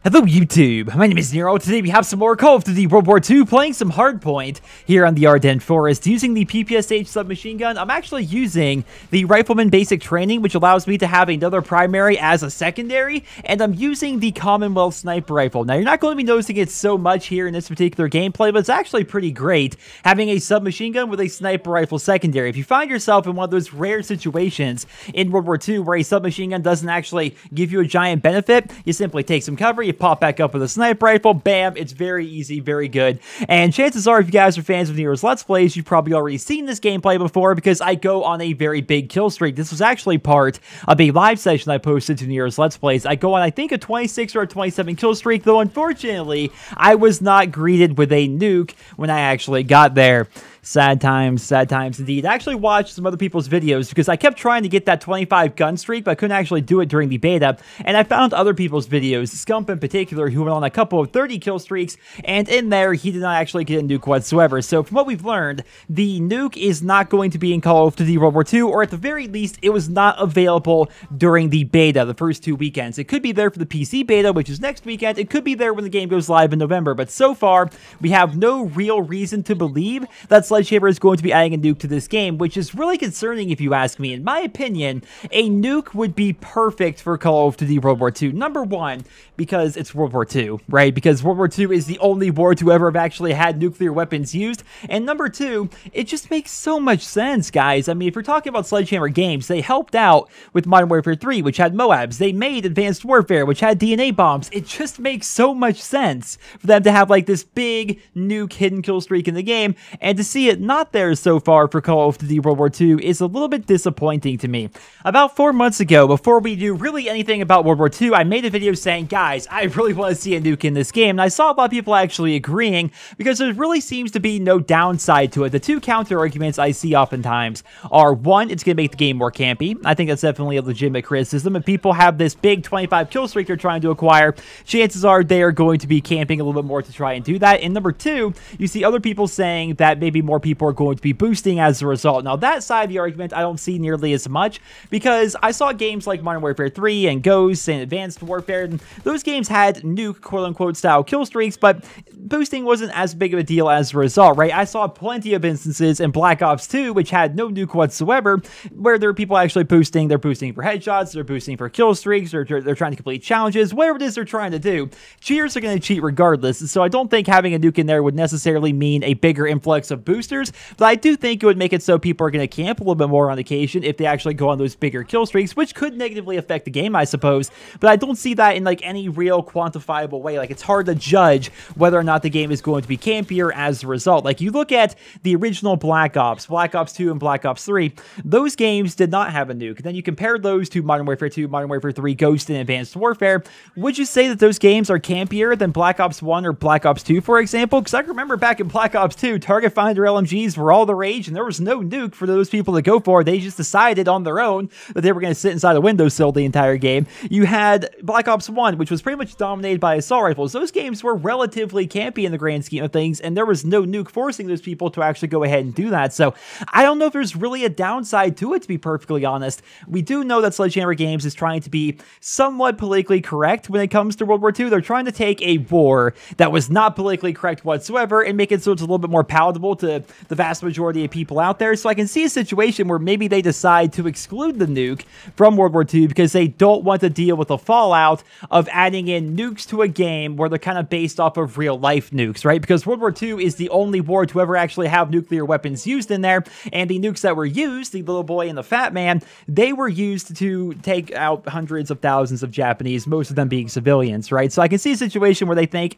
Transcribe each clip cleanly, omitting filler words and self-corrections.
Hello YouTube, my name is Nero. Today we have some more Call of Duty World War II playing some Hardpoint here on the Ardennes Forest using the PPSH submachine gun. I'm actually using the Rifleman Basic Training, which allows me to have another primary as a secondary, and I'm using the Commonwealth Sniper Rifle. Now you're not going to be noticing it so much here in this particular gameplay, but it's actually pretty great having a submachine gun with a sniper rifle secondary. If you find yourself in one of those rare situations in World War II where a submachine gun doesn't actually give you a giant benefit, you simply take some cover, you pop back up with a sniper rifle, bam, it's very easy, very good. And chances are, if you guys are fans of Nero's Let's Plays, you've probably already seen this gameplay before because I go on a very big kill streak. This was actually part of a live session I posted to Nero's Let's Plays. I go on, I think, a 26 or a 27 kill streak, though unfortunately, I was not greeted with a nuke when I actually got there. Sad times indeed. I actually watched some other people's videos because I kept trying to get that 25 gun streak, but I couldn't actually do it during the beta, and I found other people's videos, Scump in particular, who went on a couple of 30 kill streaks, and in there, he did not actually get a nuke whatsoever. So from what we've learned, the nuke is not going to be in Call of Duty World War II, or at the very least, it was not available during the beta, the first 2 weekends. It could be there for the PC beta, which is next weekend. It could be there when the game goes live in November, but so far, we have no real reason to believe that Sledgehammer is going to be adding a nuke to this game, which is really concerning if you ask me. In my opinion, a nuke would be perfect for Call of Duty World War II. Number one, because it's World War II, right? Because World War II is the only war to ever have actually had nuclear weapons used. And number two, it just makes so much sense, guys. I mean, if you're talking about Sledgehammer Games, they helped out with Modern Warfare 3, which had MOABs. They made Advanced Warfare, which had DNA bombs. It just makes so much sense for them to have like this big nuke hidden kill streak in the game, and to see it not there so far for Call of Duty World War II is a little bit disappointing to me. About 4 months ago, before we knew really anything about World War II, I made a video saying, guys, I really want to see a nuke in this game, and I saw a lot of people actually agreeing because there really seems to be no downside to it. The two counter arguments I see oftentimes are, one, it's going to make the game more campy. I think that's definitely a legitimate criticism. If people have this big 25 kill streak they're trying to acquire, chances are they are going to be camping a little bit more to try and do that. And number two, you see other people saying that maybe more people are going to be boosting as a result. Now, that side of the argument I don't see nearly as much because I saw games like Modern Warfare 3 and Ghosts and Advanced Warfare, and those games had nuke, quote-unquote, style kill streaks, but boosting wasn't as big of a deal as a result, right? I saw plenty of instances in Black Ops 2, which had no nuke whatsoever, where there are people actually boosting. They're boosting for headshots, they're boosting for kill streaks, or they're trying to complete challenges, whatever it is they're trying to do. Cheaters are going to cheat regardless, so I don't think having a nuke in there would necessarily mean a bigger influx of boosters, but I do think it would make it so people are going to camp a little bit more on occasion if they actually go on those bigger kill streaks, which could negatively affect the game, I suppose, but I don't see that in like any real quantifiable way. Like, it's hard to judge whether or not the game is going to be campier as a result. Like, you look at the original Black Ops 2 and Black Ops 3, those games did not have a nuke. Then you compare those to Modern Warfare 2, Modern Warfare 3, Ghost, and Advanced Warfare. Would you say that those games are campier than Black Ops 1 or Black Ops 2, for example? Because I remember back in Black Ops 2, Target Finder LMGs were all the rage, and there was no nuke for those people to go for. They just decided on their own that they were going to sit inside a windowsill the entire game. You had Black Ops 1, which was pretty much dominated by assault rifles. Those games were relatively campy in the grand scheme of things, and there was no nuke forcing those people to actually go ahead and do that. So I don't know if there's really a downside to it, to be perfectly honest. We do know that Sledgehammer Games is trying to be somewhat politically correct when it comes to World War II. They're trying to take a war that was not politically correct whatsoever and make it so it's a little bit more palatable to the vast majority of people out there. So I can see a situation where maybe they decide to exclude the nuke from World War II because they don't want to deal with the fallout of adding in nukes to a game where they're kind of based off of real life nukes, right? Because World War II is the only war to ever actually have nuclear weapons used in there, and the nukes that were used, the little boy and the fat man, they were used to take out hundreds of thousands of Japanese, most of them being civilians, right? So I can see a situation where they think,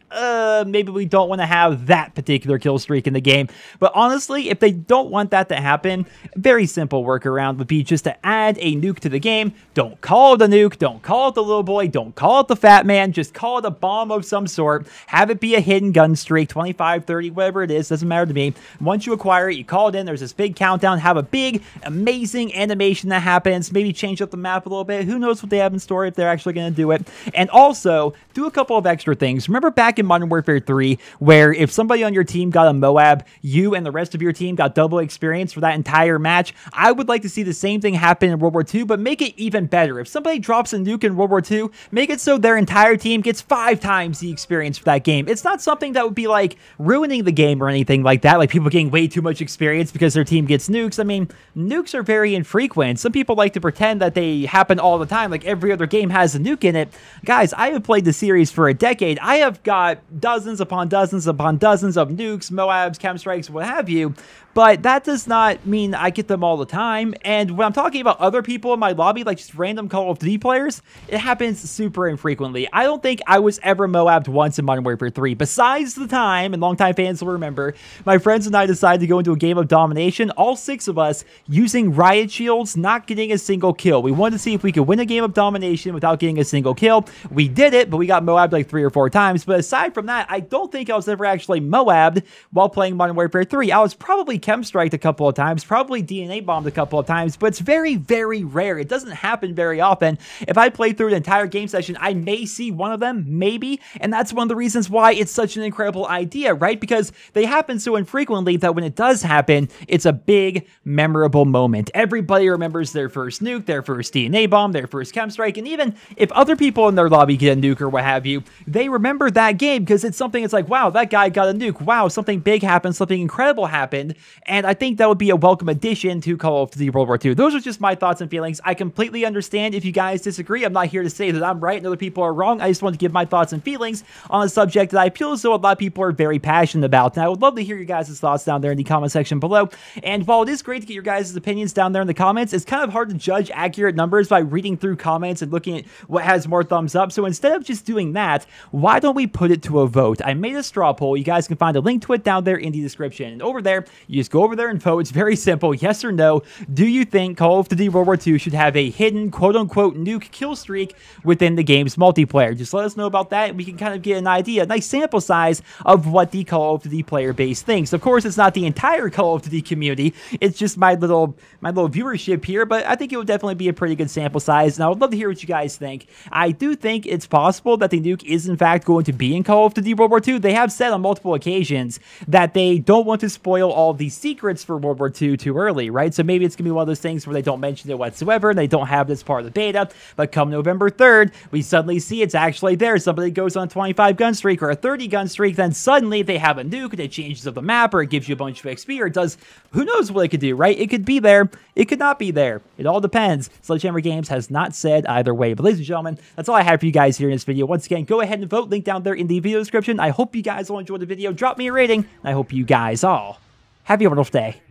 maybe we don't want to have that particular kill streak in the game. But honestly, if they don't want that to happen, very simple workaround would be just to add a nuke to the game. Don't call it a nuke, don't call it the little boy, don't call it the fat man, just call it a bomb of some sort. Have it be a hidden gun streak, 25, 30, whatever it is, doesn't matter to me. Once you acquire it, you call it in, there's this big countdown, have a big, amazing animation that happens, maybe change up the map a little bit. Who knows what they have in store if they're actually going to do it. And also, do a couple of extra things. Remember back in Modern Warfare 3, where if somebody on your team got a MOAB, you and the rest of your team got double experience for that entire match. I would like to see the same thing happen in World War II, but make it even better. If somebody drops a nuke in World War II, make it so their entire team gets 5 times the experience for that game. It's not something that would be like ruining the game or anything like that, like people getting way too much experience because their team gets nukes. I mean, nukes are very infrequent. Some people like to pretend that they happen all the time, like every other game has a nuke in it. Guys, I have played the series for a decade. I have got dozens upon dozens upon dozens of nukes, Moabs, chem strikes, what have you. But that does not mean I get them all the time. And when I'm talking about other people in my lobby, like just random Call of Duty players, it happens super infrequently. I don't think I was ever Moabbed once in Modern Warfare 3. Besides the time, and longtime fans will remember, my friends and I decided to go into a game of domination, all 6 of us using riot shields, not getting a single kill. We wanted to see if we could win a game of domination without getting a single kill. We did it, but we got Moabbed like 3 or 4 times. But aside from that, I don't think I was ever actually Moabbed while playing Modern Warfare 3. I was probably chem striked a couple of times, probably DNA bombed a couple of times, but it's very, very rare. It doesn't happen very often. If I play through an entire game session, I may see one of them, maybe, and that's one of the reasons why it's such an incredible idea, right? Because they happen so infrequently that when it does happen, it's a big, memorable moment. Everybody remembers their first nuke, their first DNA bomb, their first chem strike, and even if other people in their lobby get a nuke or what have you, they remember that game because it's something it's like, wow, that guy got a nuke. Wow, something big happened, something incredible happened, and I think that would be a welcome addition to Call of Duty World War II. Those are just my thoughts and feelings. I completely understand if you guys disagree. I'm not here to say that I'm right and other people are wrong. I just want to give my thoughts and feelings on a subject that I feel as though a lot of people are very passionate about. And I would love to hear your guys' thoughts down there in the comment section below. And while it is great to get your guys' opinions down there in the comments, it's kind of hard to judge accurate numbers by reading through comments and looking at what has more thumbs up. So instead of just doing that, why don't we put it to a vote? I made a straw poll. You guys can find a link to it down there in the description. And over there, you just go over there and vote. It's very simple. Yes or no. Do you think Call of Duty World War II should have a hidden quote-unquote nuke kill streak within the game's multiplayer? Just let us know about that. We can kind of get an idea, a nice sample size of what the Call of Duty player base thinks. Of course, it's not the entire Call of Duty community. It's just my little viewership here, but I think it would definitely be a pretty good sample size, and I would love to hear what you guys think. I do think it's possible that the nuke is in fact going to be in Call of Duty World War II. They have said on multiple occasions that they don't want to spoil all the secrets for World War II too early, right? So maybe it's going to be one of those things where they don't mention it whatsoever, and they don't have this part of the beta, but come November 3rd, we suddenly see it's actually there. Somebody goes on a 25 gun streak or a 30 gun streak, then suddenly they have a nuke and it changes up the map, or it gives you a bunch of XP, or it does, who knows what it could do, right? It could be there, it could not be there. It all depends. Sledgehammer Games has not said either way. But ladies and gentlemen, that's all I have for you guys here in this video. Once again, go ahead and vote. Link down there in the video description. I hope you guys all enjoyed the video. Drop me a rating, and I hope you guys all have a wonderful day.